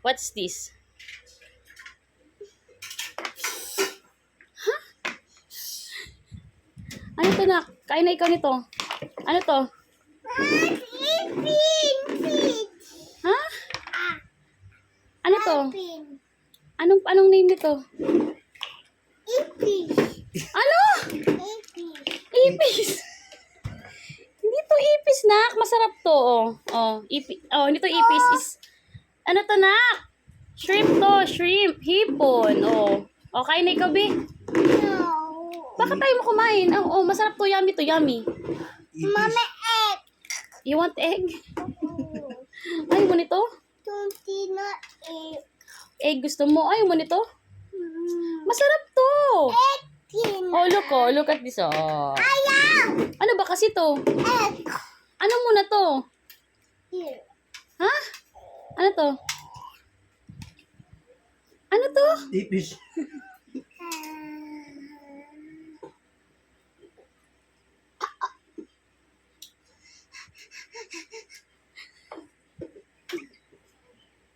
What's this? Huh? Ano to, nak? Kain na ikaw nito. Ano to? Ha? Ano to? Anong name nito? Ano? Ipis. Hindi to ipis, nak. Masarap to. Hindi to ipis. Ano to, nak? Shrimp to. Shrimp. Hipon. Kain na ikaw, Bi. Bakit tayo mo kumain? Masarap to. Yummy to. Yummy. Mama, egg. You want egg? Ayaw mo nito? Tina, egg. Egg gusto mo? Ayaw mo nito? Masarap to. Look at this. Ayaw. Ano ba kasi to? Egg. Ano muna to? Here. Ha? Ano to? Ano to? Ipis.